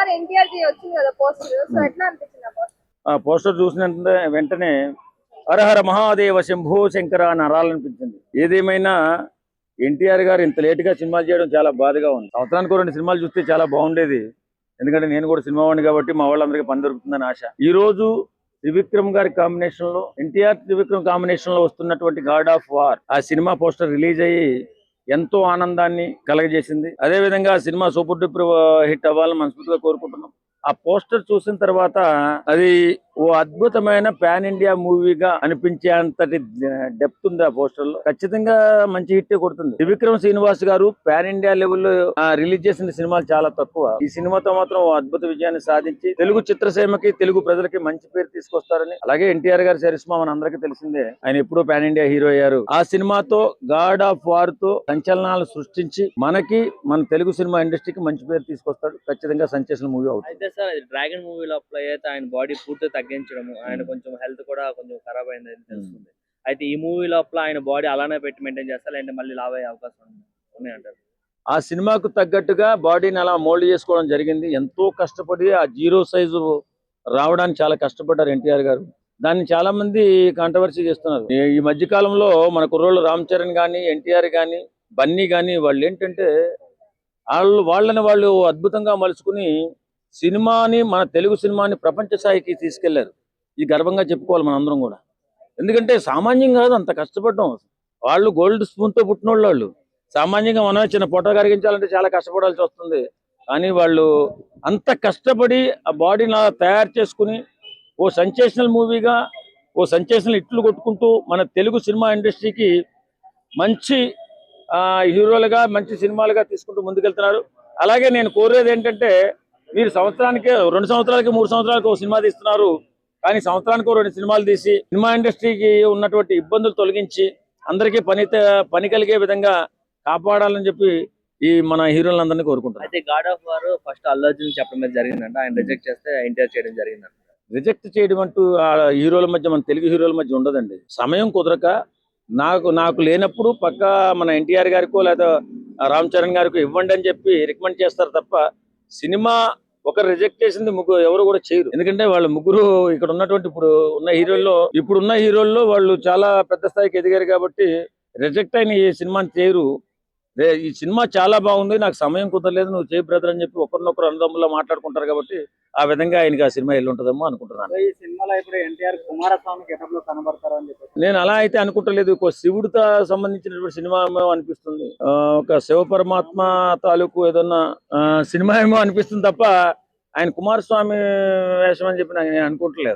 Sukumar NTR the వచ్చింది కదా poster, so ఎట్లా అనిపించింది ఆ పోస్టర్ చూసిన వెంటనే హరహర మహాదేవ శంభో శంకర అని అనాలనిపించింది. ఏదేమైనా ఎన్టీఆర్ గారు ఇంత లేట్ గా సినిమాలు చేయడం చాలా బాధగా ఉంది. సంవత్సరానికి 2 సినిమాలు చూస్తే చాలా బాగుండేది. ఎందుకంటే నేను కూడా సినిమా వాడిని కాబట్టి మా వాళ్ళందరికీ పని దొరుకుతుందని ఆశ. ఈ రోజు త్రివిక్రమ్ గారి కాంబినేషన్ లో, ఎన్టీఆర్ త్రివిక్రమ్ కాంబినేషన్ లో వస్తున్నటువంటి గాడ్ ఆఫ్ వార్ ఆ సినిమా పోస్టర్ రిలీజ్ అయ్యి ఎంతో ఆనందాన్ని కలగజేసింది. అదే విధంగా సినిమా సూపర్ డూపర్ హిట్ అవ్వాలని మనస్ఫూర్తిగా కోరుకుంటున్నాం. ఆ పోస్టర్ చూసిన తర్వాత అది ఓ అద్భుతమైన పాన్ ఇండియా మూవీగా అనిపించే అంతటి డెప్త్ ఉంది ఆ పోస్టర్ లో. ఖచ్చితంగా మంచి హిట్ కొడుతుంది. త్రివిక్రమ్ శ్రీనివాస్ గారు పాన్ ఇండియా లెవెల్లో రిలీజ్ చేసిన సినిమాలు చాలా తక్కువ. ఈ సినిమాతో మాత్రం ఓ అద్భుత విజయాన్ని సాధించి తెలుగు చిత్రసీమకి, తెలుగు ప్రజలకి మంచి పేరు తీసుకొస్తారని, అలాగే ఎన్టీఆర్ గారి చరిస్మా మన అందరికీ తెలిసిందే. ఆయన ఎప్పుడూ పాన్ ఇండియా హీరో అయ్యారు. ఆ సినిమాతో గాడ్ ఆఫ్ వార్ తో సంచలనాలు సృష్టించి మన తెలుగు సినిమా ఇండస్ట్రీకి మంచి పేరు తీసుకొస్తాడు. ఖచ్చితంగా సెన్సేషనల్ మూవీ అవుతుంది. సార్ డ్రాగన్ మూవీలో అప్లై అయితే ఆయన బాడీ పూర్తి తగ్గించడము, ఆయన కొంచెం హెల్త్ కూడా కొంచెం ఖరాబ్ అయింది తెలుస్తుంది. అయితే ఈ మూవీ లోపల ఆయన బాడీ అలానే పెట్టి మెయింటైన్ చేస్తారు, అంటే మళ్ళీ లావ్ అయ్యే అవకాశం ఉన్నాయి అంటారు. ఆ సినిమాకు తగ్గట్టుగా బాడీని అలా మోల్డ్ చేసుకోవడం జరిగింది. ఎంతో కష్టపడి ఆ 0 సైజు రావడానికి చాలా కష్టపడ్డారు ఎన్టీఆర్ గారు. దాన్ని చాలా మంది కాంట్రవర్సీ చేస్తున్నారు. ఈ మధ్య కాలంలో మన కుర్రోళ్ళు రామ్ చరణ్ గాని, ఎన్టీఆర్ గాని, బన్నీ గాని వాళ్ళు ఏంటంటే వాళ్ళు అద్భుతంగా మలుచుకుని సినిమాని, మన తెలుగు సినిమాని ప్రపంచ స్థాయికి తీసుకెళ్లారు. ఇది గర్వంగా చెప్పుకోవాలి మనందరం కూడా. ఎందుకంటే సామాన్యం కాదు అంత కష్టపడడం. వాళ్ళు గోల్డ్ స్పూన్ తో పుట్టిన వాళ్ళు. సామాన్యంగా మనం చిన్న పొట్ట కరిగించాలంటే చాలా కష్టపడాల్సి వస్తుంది. కానీ వాళ్ళు అంత కష్టపడి ఆ బాడీని తయారు చేసుకుని ఓ సెన్సేషనల్ మూవీగా, ఓ సెన్సేషనల్ హిట్లు కొట్టుకుంటూ మన తెలుగు సినిమా ఇండస్ట్రీకి మంచి హీరోలుగా, మంచి సినిమాలుగా తీసుకుంటూ ముందుకెళ్తున్నారు. అలాగే నేను కోరేది ఏంటంటే, మీరు సంవత్సరానికి 2 సంవత్సరాలకి 3 సంవత్సరాలకు ఒక సినిమా తీస్తున్నారు. కానీ సంవత్సరానికి 2 సినిమాలు తీసి సినిమా ఇండస్ట్రీకి ఉన్నటువంటి ఇబ్బందులు తొలగించి అందరికీ పని కలిగే విధంగా కాపాడాలని చెప్పి ఈ మన హీరోలందరినీ కోరుకుంటారు. అయితే God of war first Allu Arjun చెప్పడం మీద జరిగిందంట, ఆయన రిజెక్ట్ చేస్తే ఎన్టీఆర్ చేయడం జరిగిందంట. రిజెక్ట్ చేయడం అంటూ ఆ హీరోల మధ్య, మన తెలుగు హీరోల మధ్య ఉండదండి. సమయం కుదరక నాకు లేనప్పుడు పక్క మన ఎన్టీఆర్ గారికో లేదా రామ్ చరణ్ గారికో ఇవ్వండి అని చెప్పి రికమెండ్ చేస్తారు తప్ప, సినిమా ఒకరు రిజెక్ట్ చేసింది ఎవరు కూడా చేయరు. ఎందుకంటే వాళ్ళ ముగ్గురు ఇక్కడ ఉన్నటువంటి ఇప్పుడున్న హీరోల్లో వాళ్ళు చాలా పెద్ద స్థాయికి ఎదిగారు కాబట్టి రిజెక్ట్ అయిన ఈ సినిమాని చేయరు. ఈ సినిమా చాలా బాగుంది, నాకు సమయం కుదరలేదు, నువ్వు చేయి బ్రదర్ అని చెప్పి ఒకరినొకరు అన్నదమ్ముల్లో మాట్లాడుకుంటారు కాబట్టి ఆ విధంగా ఆయనకి ఆ సినిమా వెళ్ళి ఉంటుందేమో అనుకుంటున్నాను. ఈ సినిమాలో ఇప్పుడు ఎన్టీఆర్ కుమారస్వామి గెటప్ లో కనబడతారు అని చెప్పి నేను అలా అయితే అనుకుంటలేదు. ఒక శివుడితో సంబంధించినటువంటి సినిమా ఏమో అనిపిస్తుంది, ఒక శివ పరమాత్మ తాలూకు ఏదన్నా సినిమా ఏమో అనిపిస్తుంది తప్ప ఆయన కుమారస్వామి వేషం అని చెప్పి నేను అనుకుంటలేదు.